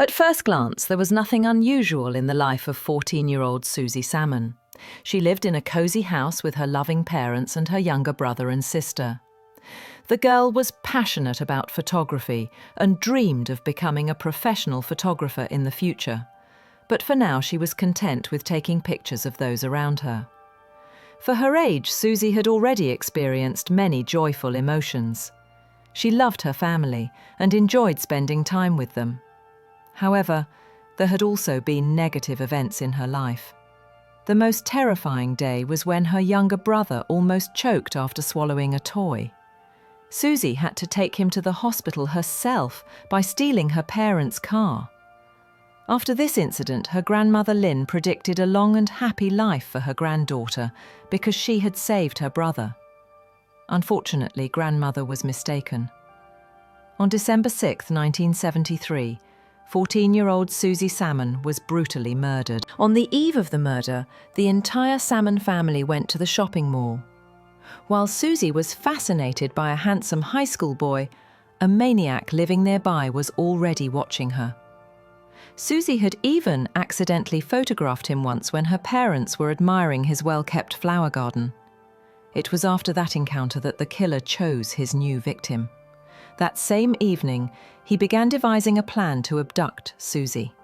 At first glance, there was nothing unusual in the life of 14-year-old Susie Salman. She lived in a cosy house with her loving parents and her younger brother and sister. The girl was passionate about photography and dreamed of becoming a professional photographer in the future. But for now, she was content with taking pictures of those around her. For her age, Susie had already experienced many joyful emotions. She loved her family and enjoyed spending time with them. However, there had also been negative events in her life. The most terrifying day was when her younger brother almost choked after swallowing a toy. Susie had to take him to the hospital herself by stealing her parents' car. After this incident, her grandmother Lynn predicted a long and happy life for her granddaughter because she had saved her brother. Unfortunately, grandmother was mistaken. On December 6, 1973, 14-year-old Susie Salman was brutally murdered. On the eve of the murder, the entire Salman family went to the shopping mall. While Susie was fascinated by a handsome high school boy, a maniac living nearby was already watching her. Susie had even accidentally photographed him once when her parents were admiring his well-kept flower garden. It was after that encounter that the killer chose his new victim. That same evening, he began devising a plan to abduct Susie.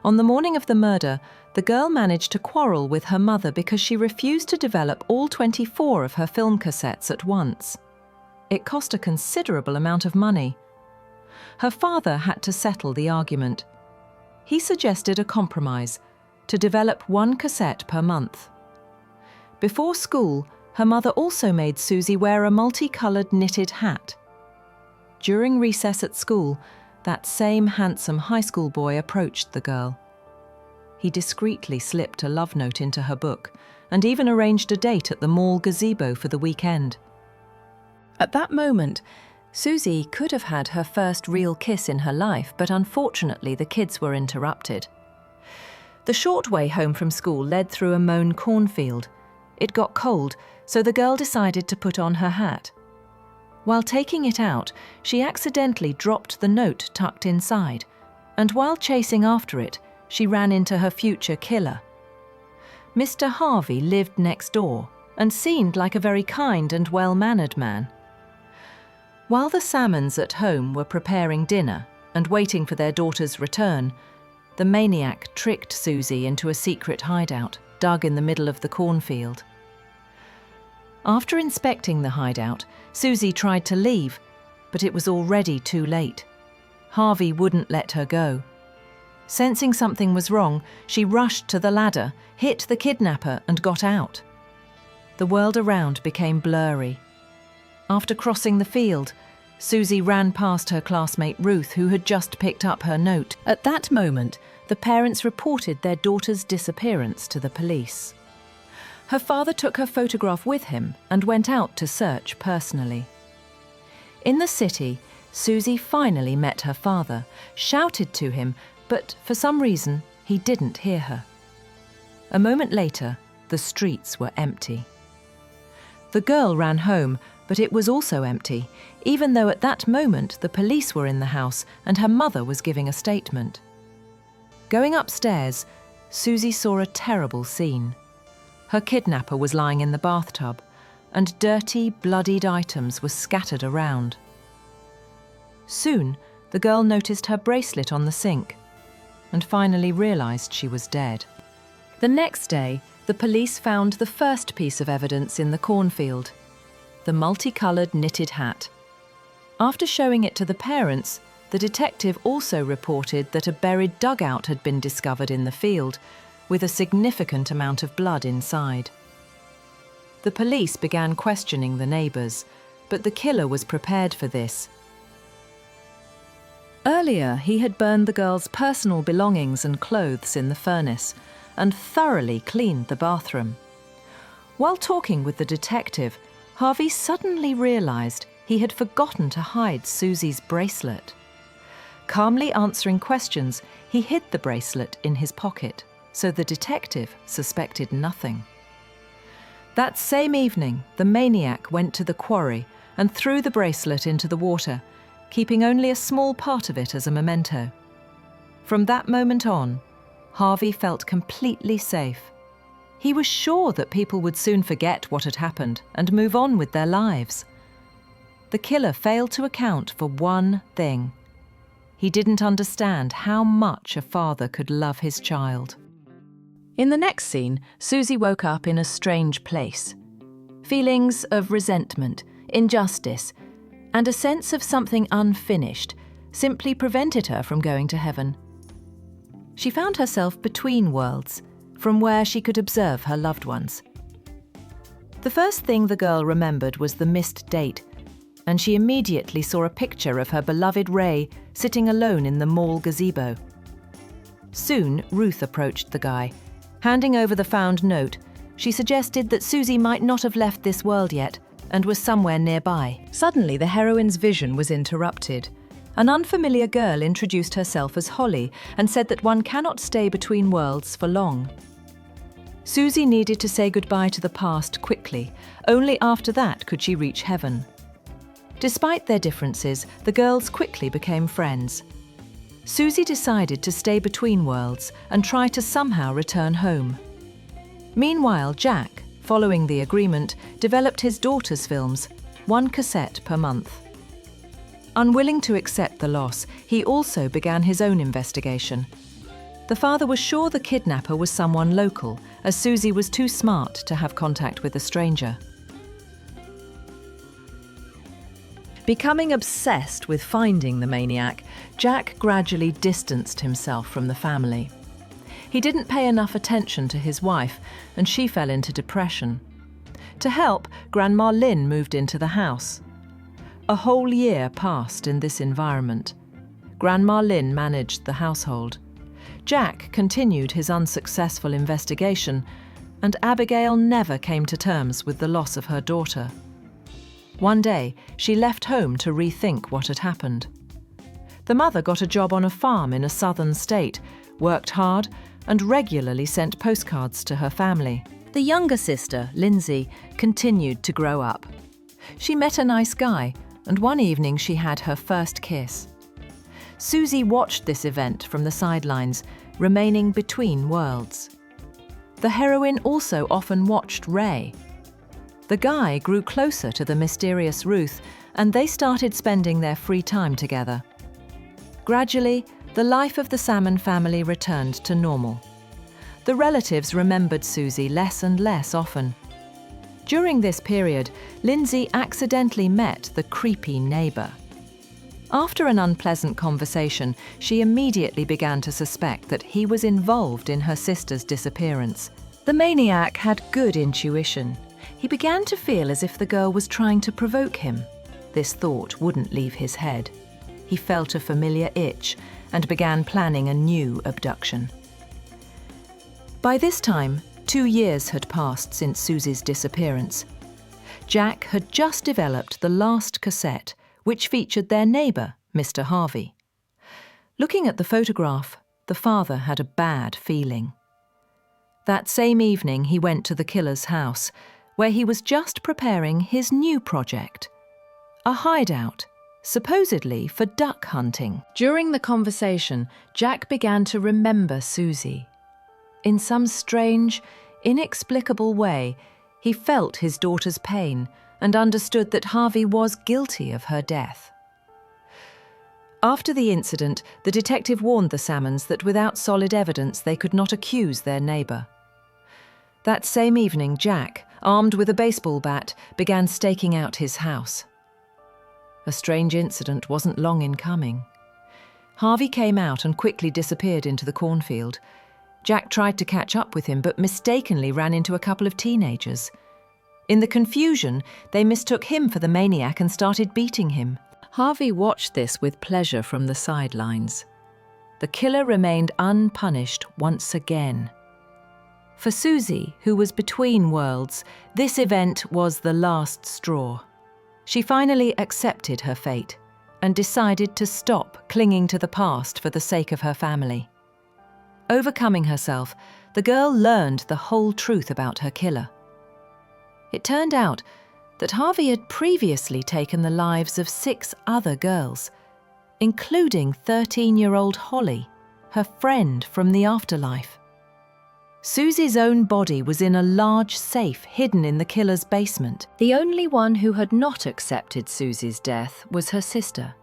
On the morning of the murder, the girl managed to quarrel with her mother because she refused to develop all 24 of her film cassettes at once. It cost a considerable amount of money. Her father had to settle the argument. He suggested a compromise, to develop one cassette per month. Before school, her mother also made Susie wear a multicolored knitted hat. During recess at school, that same handsome high school boy approached the girl. He discreetly slipped a love note into her book and even arranged a date at the mall gazebo for the weekend. At that moment, Susie could have had her first real kiss in her life, but unfortunately the kids were interrupted. The short way home from school led through a mown cornfield. It got cold, so the girl decided to put on her hat. While taking it out, she accidentally dropped the note tucked inside, and while chasing after it, she ran into her future killer. Mr. Harvey lived next door and seemed like a very kind and well-mannered man. While the Salmans at home were preparing dinner and waiting for their daughter's return, the maniac tricked Susie into a secret hideout dug in the middle of the cornfield. After inspecting the hideout, Susie tried to leave, but it was already too late. Harvey wouldn't let her go. Sensing something was wrong, she rushed to the ladder, hit the kidnapper, and got out. The world around became blurry. After crossing the field, Susie ran past her classmate Ruth, who had just picked up her note. At that moment, the parents reported their daughter's disappearance to the police. Her father took her photograph with him and went out to search personally. In the city, Susie finally met her father, shouted to him, but for some reason, he didn't hear her. A moment later, the streets were empty. The girl ran home, but it was also empty, even though at that moment the police were in the house and her mother was giving a statement. Going upstairs, Susie saw a terrible scene. Her kidnapper was lying in the bathtub, and dirty, bloodied items were scattered around. Soon, the girl noticed her bracelet on the sink, and finally realized she was dead. The next day, the police found the first piece of evidence in the cornfield, the multicolored knitted hat. After showing it to the parents, the detective also reported that a buried dugout had been discovered in the field, with a significant amount of blood inside. The police began questioning the neighbors, but the killer was prepared for this. Earlier, he had burned the girl's personal belongings and clothes in the furnace and thoroughly cleaned the bathroom. While talking with the detective, Harvey suddenly realized he had forgotten to hide Susie's bracelet. Calmly answering questions, he hid the bracelet in his pocket, so the detective suspected nothing. That same evening, the maniac went to the quarry and threw the bracelet into the water, keeping only a small part of it as a memento. From that moment on, Harvey felt completely safe. He was sure that people would soon forget what had happened and move on with their lives. The killer failed to account for one thing. He didn't understand how much a father could love his child. In the next scene, Susie woke up in a strange place. Feelings of resentment, injustice, and a sense of something unfinished simply prevented her from going to heaven. She found herself between worlds, from where she could observe her loved ones. The first thing the girl remembered was the missed date, and she immediately saw a picture of her beloved Ray sitting alone in the mall gazebo. Soon, Ruth approached the guy. Handing over the found note, she suggested that Susie might not have left this world yet and was somewhere nearby. Suddenly, the heroine's vision was interrupted. An unfamiliar girl introduced herself as Holly and said that one cannot stay between worlds for long. Susie needed to say goodbye to the past quickly. Only after that could she reach heaven. Despite their differences, the girls quickly became friends. Susie decided to stay between worlds and try to somehow return home. Meanwhile, Jack, following the agreement, developed his daughter's films, 1 cassette per month. Unwilling to accept the loss, he also began his own investigation. The father was sure the kidnapper was someone local, as Susie was too smart to have contact with a stranger. Becoming obsessed with finding the maniac, Jack gradually distanced himself from the family. He didn't pay enough attention to his wife, and she fell into depression. To help, Grandma Lynn moved into the house. A whole year passed in this environment. Grandma Lynn managed the household. Jack continued his unsuccessful investigation, and Abigail never came to terms with the loss of her daughter. One day, she left home to rethink what had happened. The mother got a job on a farm in a southern state, worked hard, and regularly sent postcards to her family. The younger sister, Lindsay, continued to grow up. She met a nice guy, and one evening she had her first kiss. Susie watched this event from the sidelines, remaining between worlds. The heroine also often watched Ray. The guy grew closer to the mysterious Ruth, and they started spending their free time together. Gradually, the life of the Salmon family returned to normal. The relatives remembered Susie less and less often. During this period, Lindsay accidentally met the creepy neighbour. After an unpleasant conversation, she immediately began to suspect that he was involved in her sister's disappearance. The maniac had good intuition. He began to feel as if the girl was trying to provoke him. This thought wouldn't leave his head. He felt a familiar itch and began planning a new abduction. By this time, 2 years had passed since Susie's disappearance. Jack had just developed the last cassette, which featured their neighbour, Mr. Harvey. Looking at the photograph, the father had a bad feeling. That same evening, he went to the killer's house, where he was just preparing his new project, a hideout, supposedly for duck hunting. During the conversation, Jack began to remember Susie. In some strange, inexplicable way, he felt his daughter's pain and understood that Harvey was guilty of her death. After the incident, the detective warned the Salmons that without solid evidence they could not accuse their neighbour. That same evening, Jack, armed with a baseball bat, began staking out his house. A strange incident wasn't long in coming. Harvey came out and quickly disappeared into the cornfield. Jack tried to catch up with him, but mistakenly ran into a couple of teenagers. In the confusion, they mistook him for the maniac and started beating him. Harvey watched this with pleasure from the sidelines. The killer remained unpunished once again. For Susie, who was between worlds, this event was the last straw. She finally accepted her fate and decided to stop clinging to the past for the sake of her family. Overcoming herself, the girl learned the whole truth about her killer. It turned out that Harvey had previously taken the lives of 6 other girls, including 13-year-old Holly. her friend from the afterlife. Susie's own body was in a large safe hidden in the killer's basement. The only one who had not accepted Susie's death was her sister.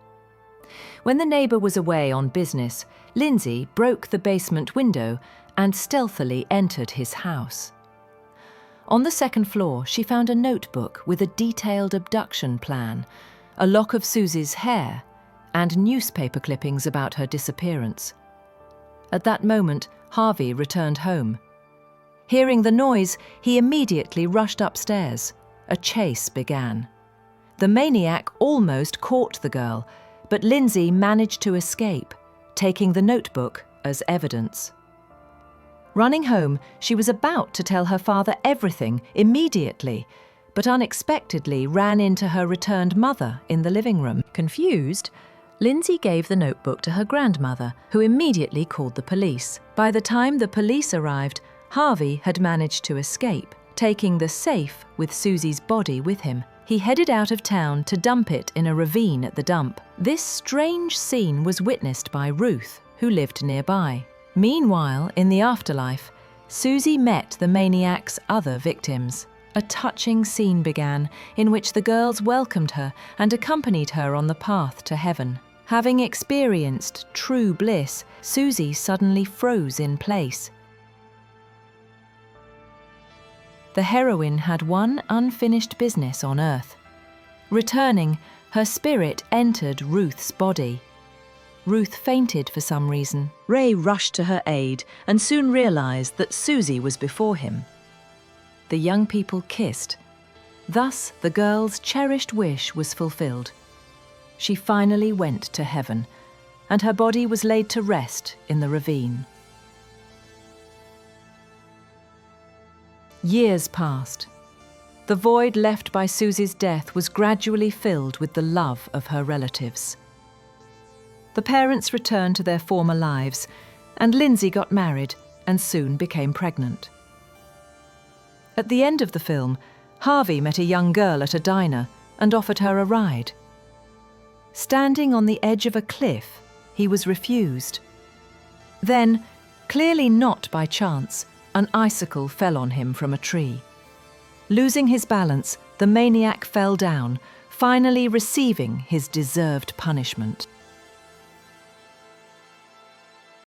When the neighbour was away on business, Lindsay broke the basement window and stealthily entered his house. On the second floor, she found a notebook with a detailed abduction plan, a lock of Susie's hair, and newspaper clippings about her disappearance. At that moment, Harvey returned home. Hearing the noise, he immediately rushed upstairs. A chase began. The maniac almost caught the girl, but Lindsay managed to escape, taking the notebook as evidence. Running home, she was about to tell her father everything immediately, but unexpectedly ran into her returned mother in the living room. Confused, Lindsay gave the notebook to her grandmother, who immediately called the police. By the time the police arrived, Harvey had managed to escape, taking the safe with Susie's body with him. He headed out of town to dump it in a ravine at the dump. This strange scene was witnessed by Ruth, who lived nearby. Meanwhile, in the afterlife, Susie met the maniac's other victims. A touching scene began in which the girls welcomed her and accompanied her on the path to heaven. Having experienced true bliss, Susie suddenly froze in place. The heroine had one unfinished business on Earth. Returning, her spirit entered Ruth's body. Ruth fainted for some reason. Ray rushed to her aid and soon realized that Susie was before him. The young people kissed. Thus, the girl's cherished wish was fulfilled. She finally went to heaven, and her body was laid to rest in the ravine. Years passed. The void left by Susie's death was gradually filled with the love of her relatives. The parents returned to their former lives, and Lindsay got married and soon became pregnant. At the end of the film, Harvey met a young girl at a diner and offered her a ride. Standing on the edge of a cliff, he was refused. Then, clearly not by chance, an icicle fell on him from a tree. Losing his balance, the maniac fell down, finally receiving his deserved punishment.